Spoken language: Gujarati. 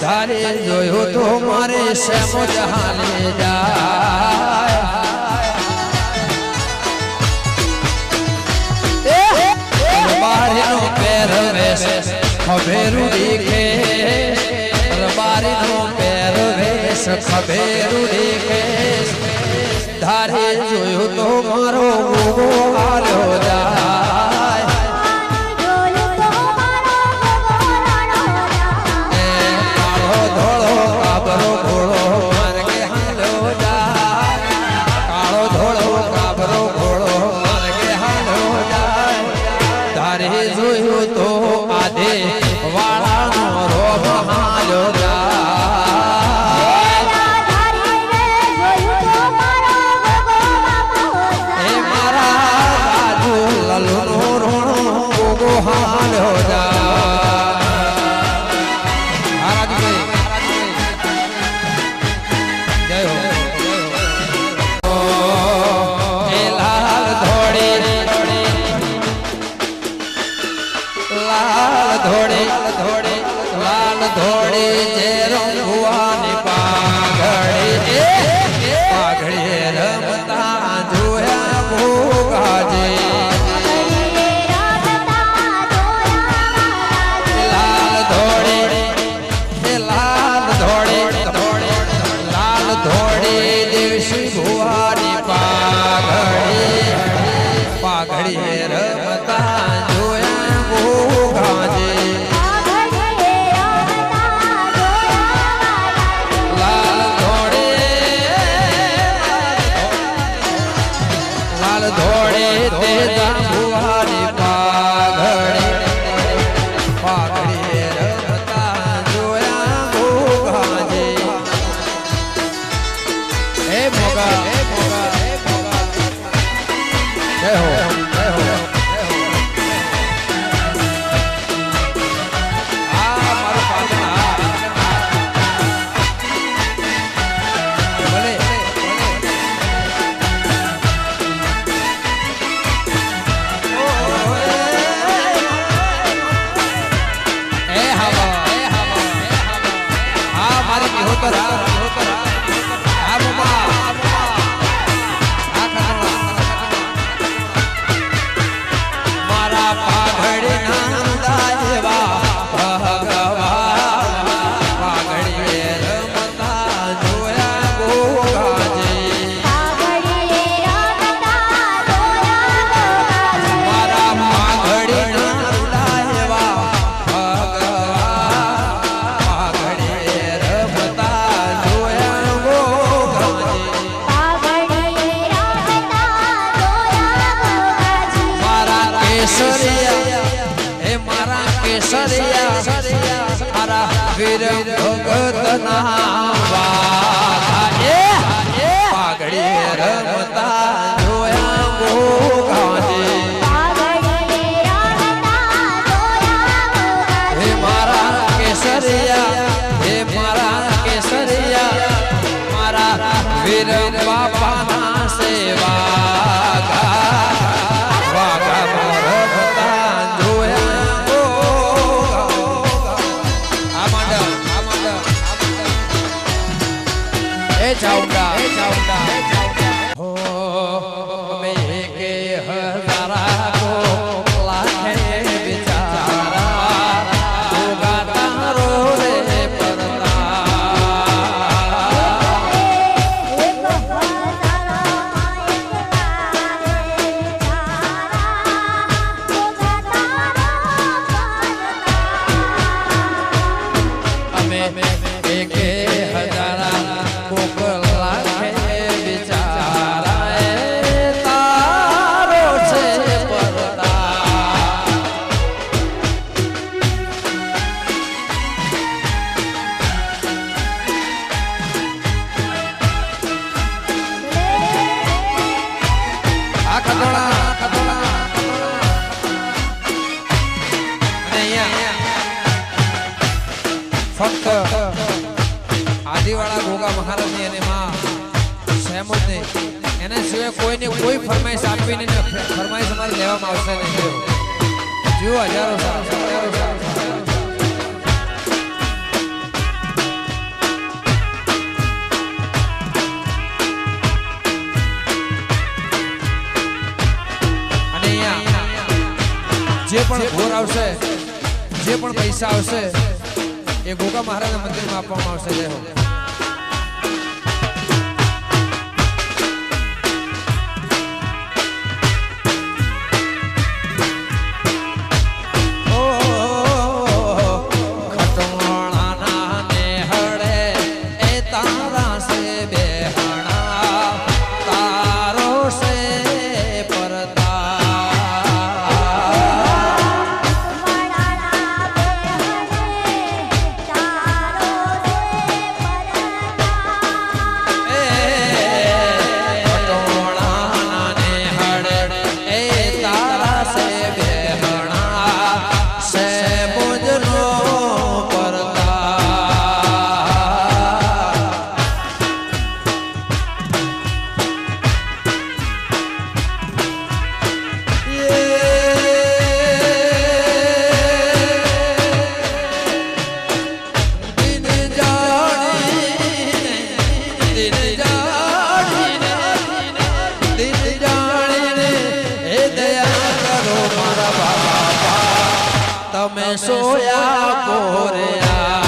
धारे जोयो तो मारे सेमो जहाने जाए बारिनो पैर वेश खबेरू दिखे बारिनो पैर वेश खबेरू दिखे धारे जोयो तो मारो वो हालो जाए वीर भगत नावा पागड़ी रमता जोया गोगाजे हे मारा केसरिया मारा वीर बापा ना सेवा जाऊंगा ફક્ત આદિવાળા ગોગા મહારાજની અને માં સહેમતની એને સિવાય કોઈને કોઈ ફરમાઈશ આપીને ફરમાઈશ અમારે લેવામાં આવશે નહીં. જીવો હજારો સાલ. અને અહીંયા જે પણ ઘોર આવશે, જે પણ પૈસા આવશે એ ગોગા મહારાજના મંદિરમાં આપવામાં આવશે. જય હો. તમે સોયા કોર્યા